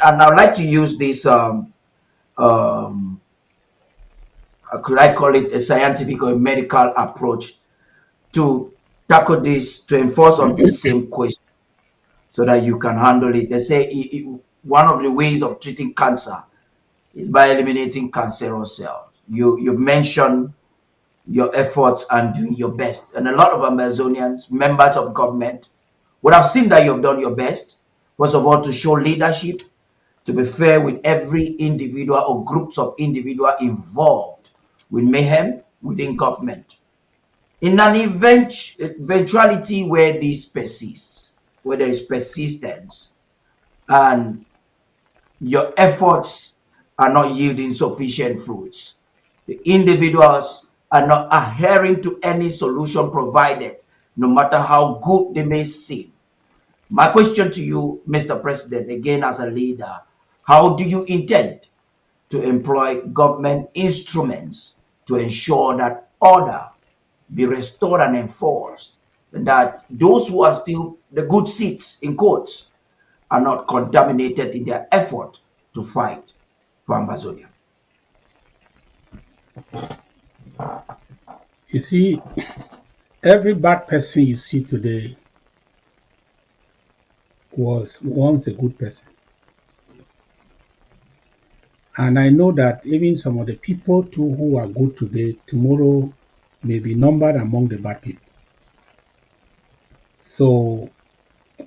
And I'd like to use this, um, could I call it a scientific or a medical approach to tackle this, to enforce on this same question so that you can handle it. They say one of the ways of treating cancer is by eliminating cancerous cells. You mentioned your efforts and doing your best. And a lot of Amazonians, members of government, would have seen that you've done your best. First of all, to show leadership, to be fair with every individual or groups of individuals involved with mayhem within government. In an eventuality where this persists, where there is persistence and your efforts are not yielding sufficient fruits, the individuals are not adhering to any solution provided, no matter how good they may seem. My question to you, Mr. President, again as a leader, how do you intend to employ government instruments to ensure that order be restored and enforced, and that those who are still the good seats, in quotes, are not contaminated in their effort to fight for Ambazonia? You see, every bad person you see today was once a good person. And I know that even some of the people too who are good today, tomorrow may be numbered among the bad people. So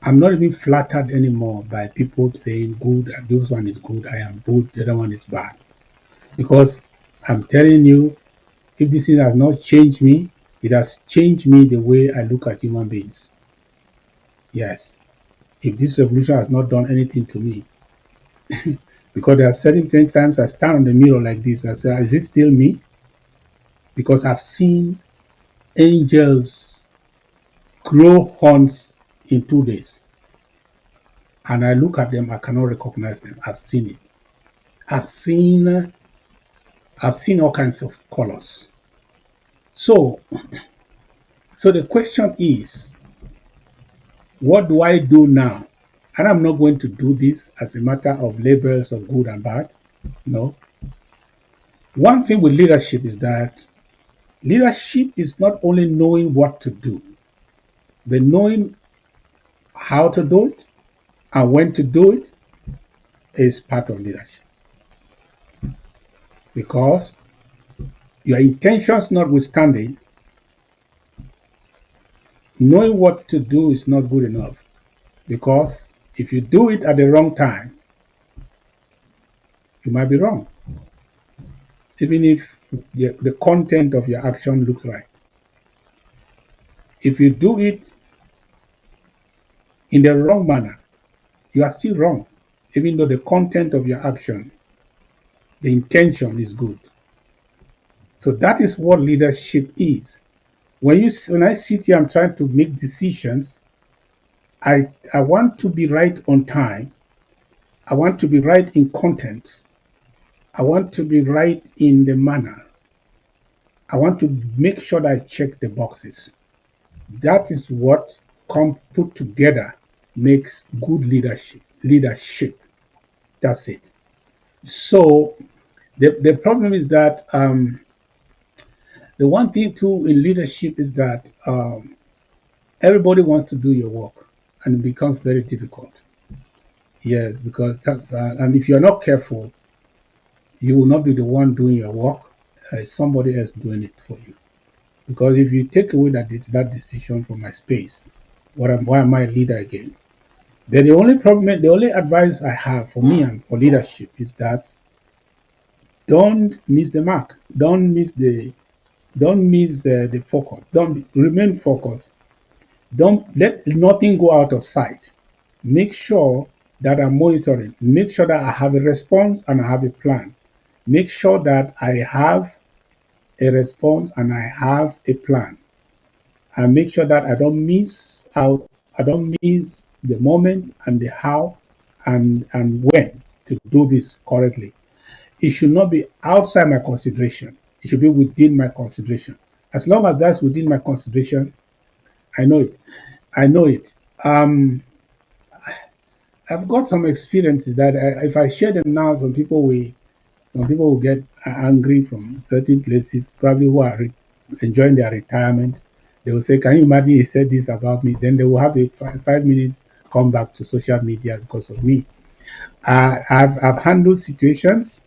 I'm not even flattered anymore by people saying good, this one is good, I am good, the other one is bad. Because I'm telling you, if this thing has not changed me, it has changed me the way I look at human beings. Yes. If this revolution has not done anything to me, because there are certain times I stand on the mirror like this, I say, is it still me? Because I've seen angels grow horns in 2 days. And I look at them, I cannot recognize them. I've seen it. I've seen all kinds of colors. So the question is, what do I do now? And I'm not going to do this as a matter of labels of good and bad. No. One thing with leadership is that leadership is not only knowing what to do, but knowing how to do it and when to do it is part of leadership. Because your intentions notwithstanding, knowing what to do is not good enough. Because if you do it at the wrong time, you might be wrong, even if the content of your action looks right. If you do it in the wrong manner, you are still wrong, even though the content of your action, the intention is good. So that is what leadership is. When I sit here, I'm trying to make decisions. I want to be right on time. I want to be right in content. I want to be right in the manner. I want to make sure that I check the boxes. That is what put together makes good leadership. Leadership. That's it. So the problem is that the one thing too in leadership is that everybody wants to do your work, and it becomes very difficult. Yes, because that's and if you're not careful, you will not be the one doing your work. Somebody else doing it for you. Because if you take away that decision from my space, why am I a leader again? Then the only problem, the only advice I have for me and for leadership is that don't miss the mark. Don't miss the focus. Don't remain focused. Don't let nothing go out of sight. Make sure that I'm monitoring. Make sure that I have a response and I have a plan. Make sure that I have a response and I have a plan. And make sure that I don't miss out. I don't miss the moment and the how and when to do this correctly. It should not be outside my consideration. It should be within my consideration. As long as that's within my consideration, I know it. I know it. I've got some experiences that if I share them now, some people will get angry from certain places, probably who are enjoying their retirement. They will say, "Can you imagine he said this about me?" Then they will have a 5 minutes come back to social media because of me. I've handled situations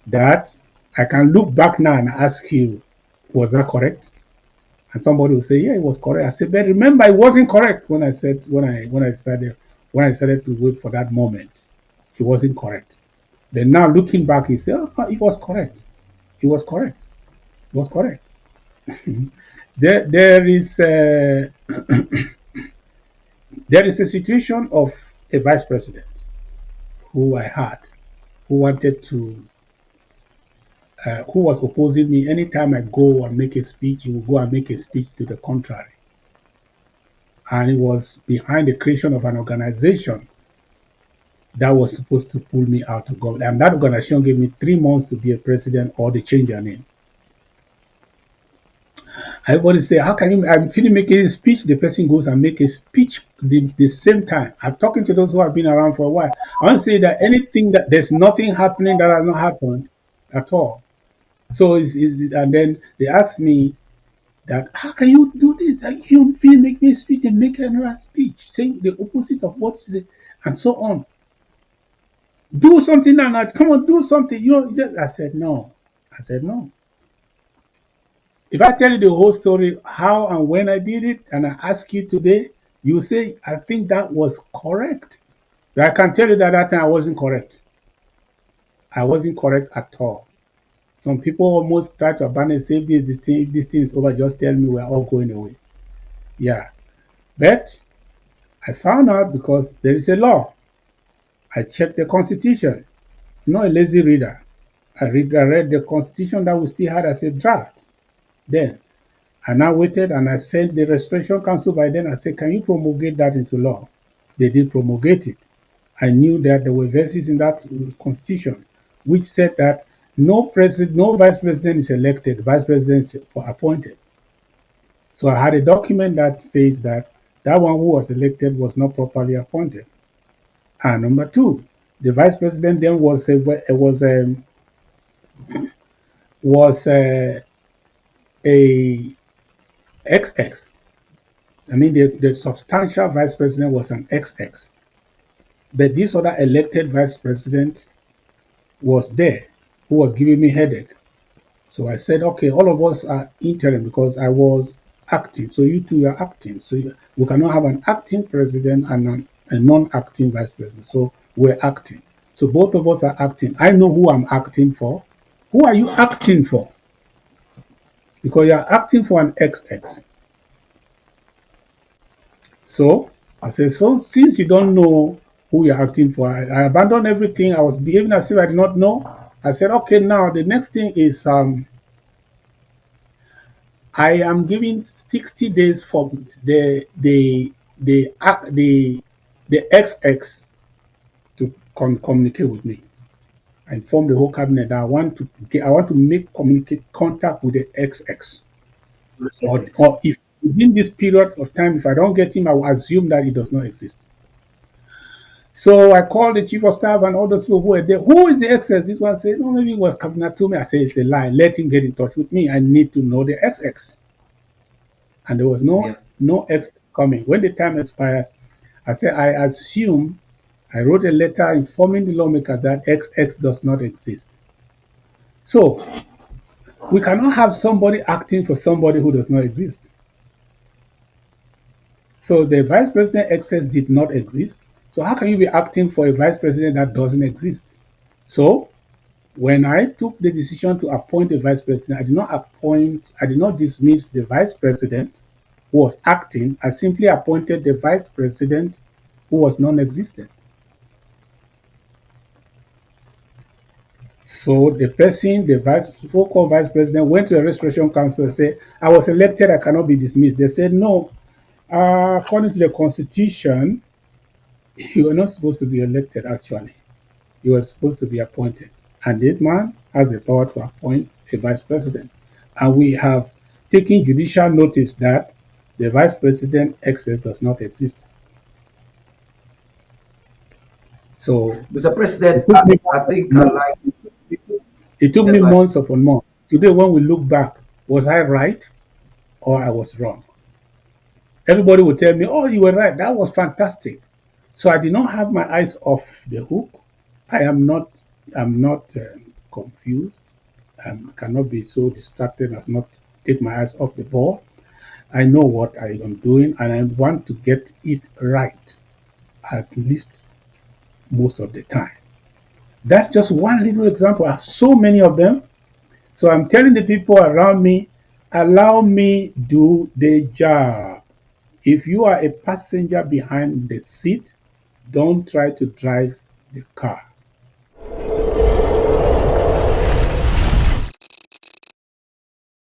that I can look back now and ask you, was that correct? And somebody will say, yeah, it was correct. I said, but remember, it wasn't correct when I said when I decided to wait for that moment. It wasn't correct. Then now looking back, he said, oh, it was correct. It was correct. It was correct. There is there is a situation of a vice president who I had who wanted to who was opposing me. Anytime I go and make a speech, he would go and make a speech to the contrary. And it was behind the creation of an organization that was supposed to pull me out of government. And that organization gave me 3 months to be a president or they change their name. Everybody say, how can you, I'm feeling making a speech, the person goes and make a speech the same time. I'm talking to those who have been around for a while. I want to say that anything that there's nothing happening that has not happened at all. So, and then they asked me that, how can you do this? Like, you feel make me a speech and make another speech, saying the opposite of what you say, and so on. Do something and not come on, do something. You know, I said no. I said no. If I tell you the whole story, how and when I did it, and I ask you today, you say, I think that was correct. But I can tell you that that time I wasn't correct. I wasn't correct at all. Some people almost try to abandon, say this thing is over, just tell me we're all going away. Yeah. But I found out because there is a law. I checked the constitution. I'm not a lazy reader. I read the constitution that we still had as a draft then. I now waited and I sent the Restoration Council by then. I said, can you promulgate that into law? They did promulgate it. I knew that there were verses in that constitution which said that no vice president is elected, vice president is appointed. So I had a document that says that that one who was elected was not properly appointed. And number two, the vice president then was a XX. I mean, the substantial vice president was an XX. But this other elected vice president was there, who was giving me headache. So I said, okay, all of us are interim because I was acting. So you two are acting. So we cannot have an acting president and a non-acting vice president. So we're acting. So both of us are acting. I know who I'm acting for. Who are you acting for? Because you're acting for an XX. So I said, so since you don't know who you're acting for, I abandoned everything. I was behaving as if I did not know. I said, okay, now the next thing is I am giving 60 days for the XX to communicate with me. I informed the whole cabinet that I want to make communicate contact with the XX. Or if within this period of time, if I don't get him, I will assume that he does not exist. So I called the chief of staff and all those people who were there. Who is the XX? This one said, no, maybe it was Cabinet to me. I said, it's a lie. Let him get in touch with me. I need to know the XX. And there was no X coming. When the time expired, I said, I wrote a letter informing the lawmaker that XX does not exist. So we cannot have somebody acting for somebody who does not exist. So the vice president XX did not exist. So how can you be acting for a vice president that doesn't exist? So when I took the decision to appoint a vice president, I did not dismiss the vice president who was acting. I simply appointed the vice president who was non-existent. So the person, the so-called vice president, went to the Restoration Council and said, I was elected, I cannot be dismissed. They said, no, according to the Constitution, you were not supposed to be elected, actually. You were supposed to be appointed. And this man has the power to appoint a vice president. And we have taken judicial notice that the vice president excess does not exist. So Mr. it President, took me I months think upon I months. like. It took Yeah, me go ahead. months upon months. Today, when we look back, was I right or I was wrong? Everybody would tell me, "Oh, you were right. That was fantastic." So I did not have my eyes off the hook. I am not. I'm not confused. I cannot be so distracted as not take my eyes off the ball. I know what I am doing, and I want to get it right at least most of the time. That's just one little example. I have so many of them. So I'm telling the people around me, allow me do the job. If you are a passenger behind the seat, don't try to drive the car.